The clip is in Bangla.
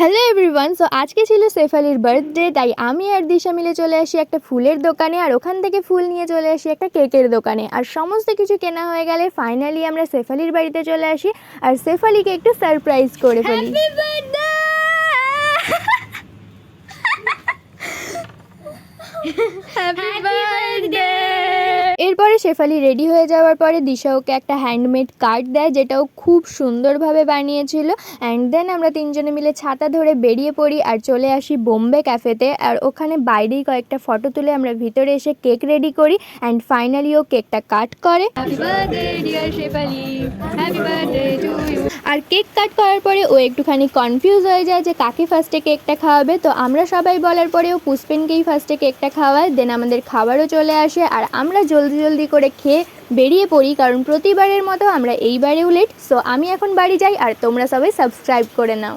Hello everyone. সো আজকে ছিল সেফ আলির বার্থডে, তাই আমি আর দিশা মিলে চলে আসি একটা ফুলের দোকানে, আর ওখান থেকে ফুল নিয়ে চলে আসি একটা কেকের দোকানে। আর সমস্ত কিছু কেনা হয়ে গেলে ফাইনালি আমরা সেফ আলির বাড়িতে চলে আসি আর সেফ আলিকে একটু সারপ্রাইজ করে ফেলি। Happy birthday! Happy birthday! এরপরে শেফালি রেডি হয়ে যাওয়ার পরে দিশা ওকে একটা হ্যান্ডমেড কার্ড দেয়, যেটাও খুব সুন্দরভাবে বানিয়েছিল। অ্যান্ড দেন আমরা তিনজনে মিলে ছাতা ধরে বেরিয়ে পড়ি আর চলে আসি বোম্বে ক্যাফেতে। আর ওখানে বাইরেই কয়েকটা ফটো তুলে আমরা ভিতরে এসে কেক রেডি করি। অ্যান্ড ফাইনালি ও কেকটা কাট করে। Happy birthday dear Shefali, happy birthday to you. আর কেক কাট করার পরে ও একটুখানি কনফিউজ হয়ে যায় যে কাকে ফার্স্টে কেকটা খাওয়াবে। তো আমরা সবাই বলার পরে ও পুষ্পেনকেই ফার্স্টে কেকটা খাওয়ায়। দেন আমাদের খাবারও চলে আসে আর আমরা জলদি করে খেয়ে বেরিয়ে পড়ি, কারণ প্রতিবারের মতো আমরা এইবারেও লেট। সো আমি এখন বাড়ি যাই আর তোমরা সবাই সাবস্ক্রাইব করে নাও।